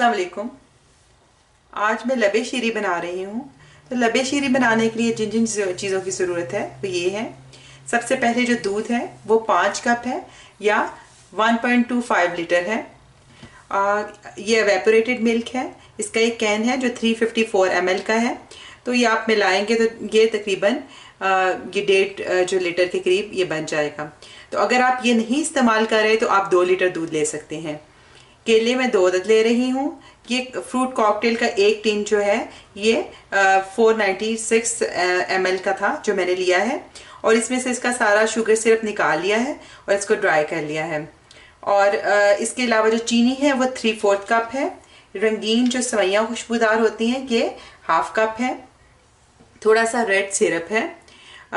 अस्सलाम वालेकुम। आज मैं लबे शीरी बना रही हूँ। तो लबे शीरी बनाने के लिए जिन जिन चीज़ों की ज़रूरत है वो ये है। सबसे पहले जो दूध है वो 5 कप है या 1.25 लीटर है। ये एवेपोरेटेड मिल्क है। इसका एक कैन है जो 354 ml का है। तो ये आप मिलाएंगे तो ये तकरीबन ये 1.5 जो लीटर के करीब ये बन जाएगा। तो अगर आप ये नहीं इस्तेमाल कर रहे तो आप 2 लीटर दूध ले सकते हैं। केले मैं 2 अदद ले रही हूँ। ये फ्रूट कॉकटेल का एक टिन जो है ये 496 ml का था जो मैंने लिया है, और इसमें से इसका सारा शुगर सिरप निकाल लिया है और इसको ड्राई कर लिया है। और इसके अलावा जो चीनी है वो 3/4 कप है। रंगीन जो सवैयाँ खुशबूदार होती हैं ये 1/2 कप है। थोड़ा सा रेड सिरप है।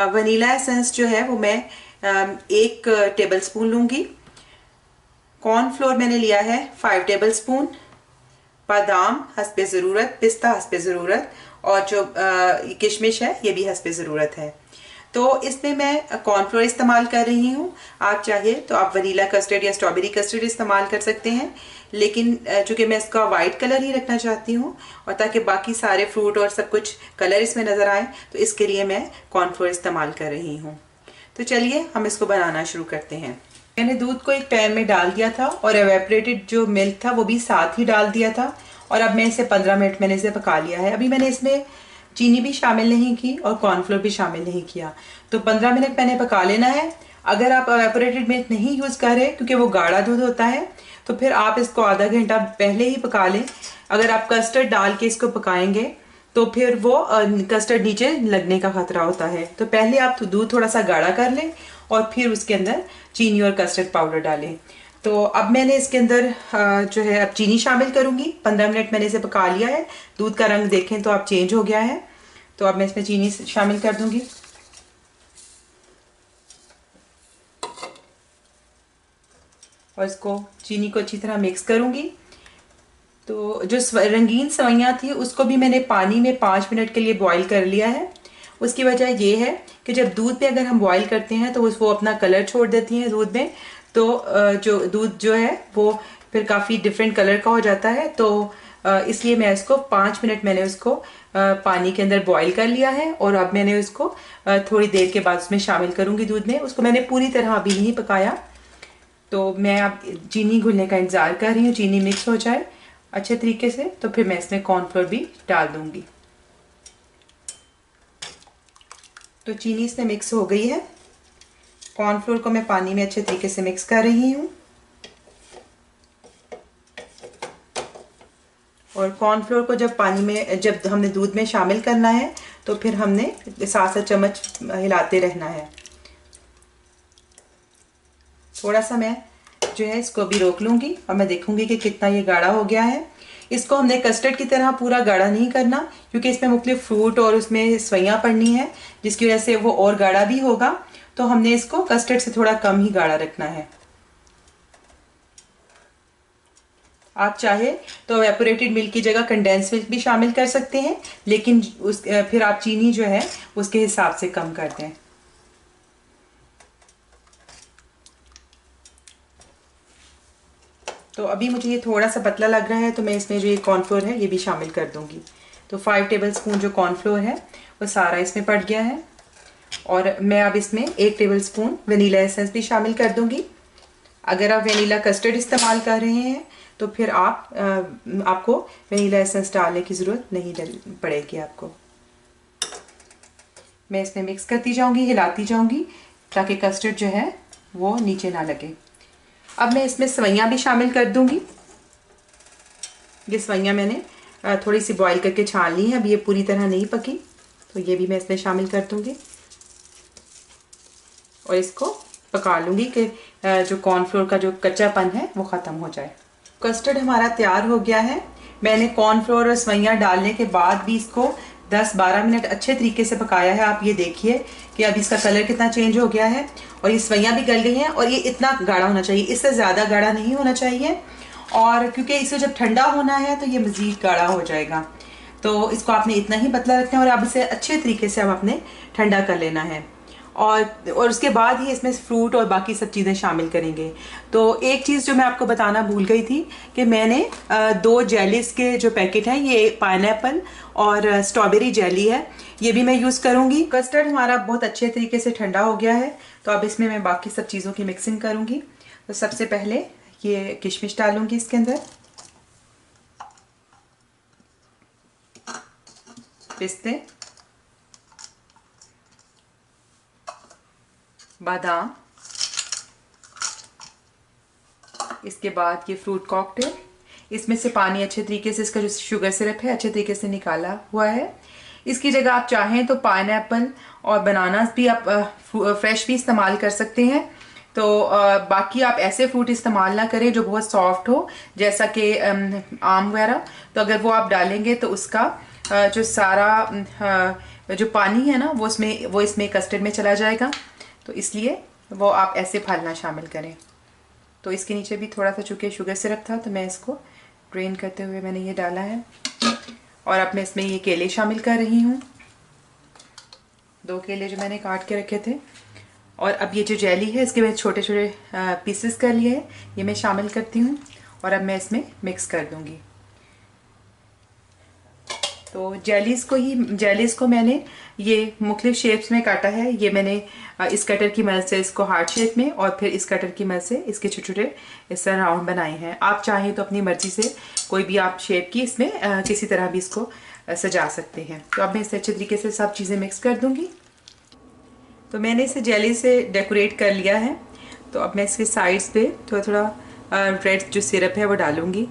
वनीला एसेंस जो है वो मैं 1 टेबल स्पून लूँगी। कॉर्नफ्लोर मैंने लिया है 5 टेबल स्पून। बादाम हस्बे ज़रूरत, पिस्ता हस्बे ज़रूरत, और जो किशमिश है ये भी हस्बे ज़रूरत है। तो इसमें मैं कॉर्नफ्लोर इस्तेमाल कर रही हूँ। आप चाहे तो आप वनीला कस्टर्ड या स्ट्रॉबेरी कस्टर्ड इस्तेमाल कर सकते हैं, लेकिन चूँकि मैं इसका वाइट कलर ही रखना चाहती हूँ और ताकि बाकी सारे फ्रूट और सब कुछ कलर इसमें नज़र आए, तो इसके लिए मैं कॉर्नफ्लोर इस्तेमाल कर रही हूँ। तो चलिए हम इसको बनाना शुरू करते हैं। मैंने दूध को एक पैन में डाल दिया था और एवेपोरेटेड जो मिल्क था वो भी साथ ही डाल दिया था, और अब मैं इसे 15 मिनट मैंने इसे पका लिया है। अभी मैंने इसमें चीनी भी शामिल नहीं की और कॉर्नफ्लोर भी शामिल नहीं किया। तो 15 मिनट मैंने पका लेना है। अगर आप एवेपोरेटेड मिल्क नहीं यूज़ करें क्योंकि वो गाढ़ा दूध होता है, तो फिर आप इसको आधा घंटा पहले ही पका लें। अगर आप कस्टर्ड डाल के इसको पकाएंगे तो फिर वो कस्टर्ड नीचे लगने का खतरा होता है। तो पहले आप दूध थोड़ा सा गाढ़ा कर लें और फिर उसके अंदर चीनी और कस्टर्ड पाउडर डालें। तो अब मैंने इसके अंदर जो है अब चीनी शामिल करूंगी। 15 मिनट मैंने इसे पका लिया है। दूध का रंग देखें तो आप चेंज हो गया है। तो अब मैं इसमें चीनी शामिल कर दूंगी। और इसको चीनी को अच्छी तरह मिक्स करूंगी। तो जो रंगीन सवैयाँ थी उसको भी मैंने पानी में 5 मिनट के लिए बॉईल कर लिया है। उसकी वजह ये है कि जब दूध में अगर हम बॉईल करते हैं तो वो अपना कलर छोड़ देती हैं दूध में, तो जो दूध जो है वो फिर काफ़ी डिफरेंट कलर का हो जाता है। तो इसलिए मैं इसको 5 मिनट मैंने उसको पानी के अंदर बॉईल कर लिया है, और अब मैंने उसको थोड़ी देर के बाद उसमें शामिल करूँगी दूध में। उसको मैंने पूरी तरह अभी नहीं पकाया। तो मैं अब चीनी घुलने का इंतज़ार कर रही हूँ, चीनी मिक्स हो जाए अच्छे तरीके से, तो फिर मैं इसमें कॉर्नफ्लोर भी डाल दूंगी। तो चीनी इसमें मिक्स हो गई है। कॉर्नफ्लोर को मैं पानी में अच्छे तरीके से मिक्स कर रही हूँ, और कॉर्नफ्लोर को जब हमने दूध में शामिल करना है तो फिर हमने 7 चम्मच हिलाते रहना है। थोड़ा सा मैं जो है इसको भी रोक लूँगी और मैं देखूँगी कि कितना ये गाढ़ा हो गया है। इसको हमने कस्टर्ड की तरह पूरा गाढ़ा नहीं करना, क्योंकि इसमें मुख्तलिफ फ्रूट और उसमें सवैयाँ पड़नी है, जिसकी वजह से वो और गाढ़ा भी होगा। तो हमने इसको कस्टर्ड से थोड़ा कम ही गाढ़ा रखना है। आप चाहे तो एवेपोरेटेड मिल्क की जगह कंडेंस मिल्क भी शामिल कर सकते हैं, लेकिन फिर आप चीनी जो है उसके हिसाब से कम कर दें। तो अभी मुझे ये थोड़ा सा पतला लग रहा है, तो मैं इसमें जो ये कॉर्नफ्लोर है ये भी शामिल कर दूंगी। तो 5 टेबल स्पून जो कॉर्नफ्लोर है वो सारा इसमें पड़ गया है, और मैं अब इसमें 1 टेबल स्पून वनीला एसेंस भी शामिल कर दूंगी। अगर आप वनीला कस्टर्ड इस्तेमाल कर रहे हैं तो फिर आपको वनीला एसेंस डालने की ज़रूरत नहीं पड़ेगी आपको। मैं इसमें मिक्स करती जाऊँगी, हिलाती जाऊँगी, ताकि कस्टर्ड जो है वो नीचे ना लगे। अब मैं इसमें सवैयाँ भी शामिल कर दूंगी। ये सवैयाँ मैंने थोड़ी सी बॉईल करके छान ली है। अब ये पूरी तरह नहीं पकी, तो ये भी मैं इसमें शामिल कर दूंगी और इसको पका लूँगी कि जो कॉर्नफ्लोर का जो कच्चापन है वो ख़त्म हो जाए। कस्टर्ड हमारा तैयार हो गया है। मैंने कॉर्नफ्लोर और सवैयाँ डालने के बाद भी इसको 10-12 मिनट अच्छे तरीके से पकाया है। आप ये देखिए कि अब इसका कलर कितना चेंज हो गया है, और ये सवैयाँ भी गल गई हैं, और ये इतना गाढ़ा होना चाहिए, इससे ज़्यादा गाढ़ा नहीं होना चाहिए। और क्योंकि इसे जब ठंडा होना है तो ये मज़ीद गाढ़ा हो जाएगा, तो इसको आपने इतना ही पतला रखना है, और अब इसे अच्छे तरीके से अब आपने ठंडा कर लेना है। और उसके बाद ही इसमें फ्रूट और बाकी सब चीज़ें शामिल करेंगे। तो एक चीज़ जो मैं आपको बताना भूल गई थी कि मैंने 2 जेलीज के जो पैकेट हैं, ये पाइनएप्पल और स्ट्रॉबेरी जेली है, ये भी मैं यूज़ करूँगी। कस्टर्ड हमारा बहुत अच्छे तरीके से ठंडा हो गया है, तो अब इसमें मैं बाकी सब चीज़ों की मिक्सिंग करूँगी। तो सबसे पहले ये किशमिश डालूँगी इसके अंदर, पिस्ते, बादाम, इसके बाद ये फ्रूट कॉकटेल। इसमें से पानी अच्छे तरीके से, इसका जो शुगर सिरप है अच्छे तरीके से निकाला हुआ है। इसकी जगह आप चाहें तो पाइनएप्पल और बनानास भी आप फ्रेश भी इस्तेमाल कर सकते हैं। तो बाकी आप ऐसे फ्रूट इस्तेमाल ना करें जो बहुत सॉफ्ट हो, जैसा कि आम वगैरह। तो अगर वो आप डालेंगे तो उसका जो सारा जो पानी है ना वो इसमें कस्टर्ड में चला जाएगा। तो इसलिए वो आप ऐसे फल ना शामिल करें। तो इसके नीचे भी थोड़ा सा चूँकि शुगर सिरप था, तो मैं इसको ड्रेन करते हुए मैंने ये डाला है। और अब मैं इसमें ये केले शामिल कर रही हूँ, 2 केले जो मैंने काट के रखे थे। और अब ये जो जेली है इसके मैं छोटे छोटे पीसेस कर लिए हैं, ये मैं शामिल करती हूँ और अब मैं इसमें मिक्स कर दूँगी। तो जेलीज़ को मैंने ये मुख्तलिफ शेप्स में काटा है। ये मैंने इस कटर की मदद से इसको हार्ट शेप में, और फिर इस कटर की मदद से इसके छोटे छोटे इस तरह राउंड बनाए हैं। आप चाहें तो अपनी मर्जी से कोई भी आप शेप की इसमें किसी तरह भी इसको सजा सकते हैं। तो अब मैं इसे अच्छे तरीके से सब चीज़ें मिक्स कर दूँगी। तो मैंने इसे जेली से डेकोरेट कर लिया है। तो अब मैं इसके साइड्स पे थोड़ा थोड़ा रेड जो सिरप है वो डालूँगी।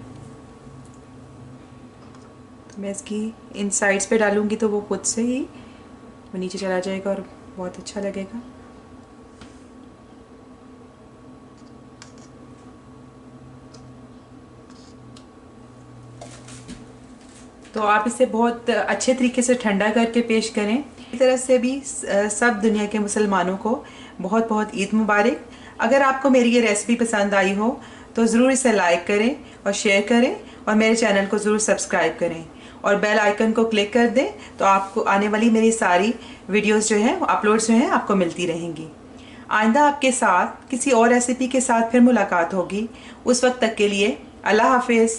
तो मैं इसकी इन साइड्स पे डालूँगी तो वो खुद से ही वो नीचे चला जाएगा और बहुत अच्छा लगेगा। तो आप इसे बहुत अच्छे तरीके से ठंडा करके पेश करें। इस तरह से भी सब दुनिया के मुसलमानों को बहुत बहुत ईद मुबारक। अगर आपको मेरी ये रेसिपी पसंद आई हो तो ज़रूर इसे लाइक करें और शेयर करें, और मेरे चैनल को ज़रूर सब्सक्राइब करें और बेल आइकन को क्लिक कर दें, तो आपको आने वाली मेरी सारी वीडियोस जो हैं, अपलोड्स जो हैं, आपको मिलती रहेंगी। आइंदा आपके साथ किसी और रेसिपी के साथ फिर मुलाकात होगी। उस वक्त तक के लिए अल्लाह हाफिज़।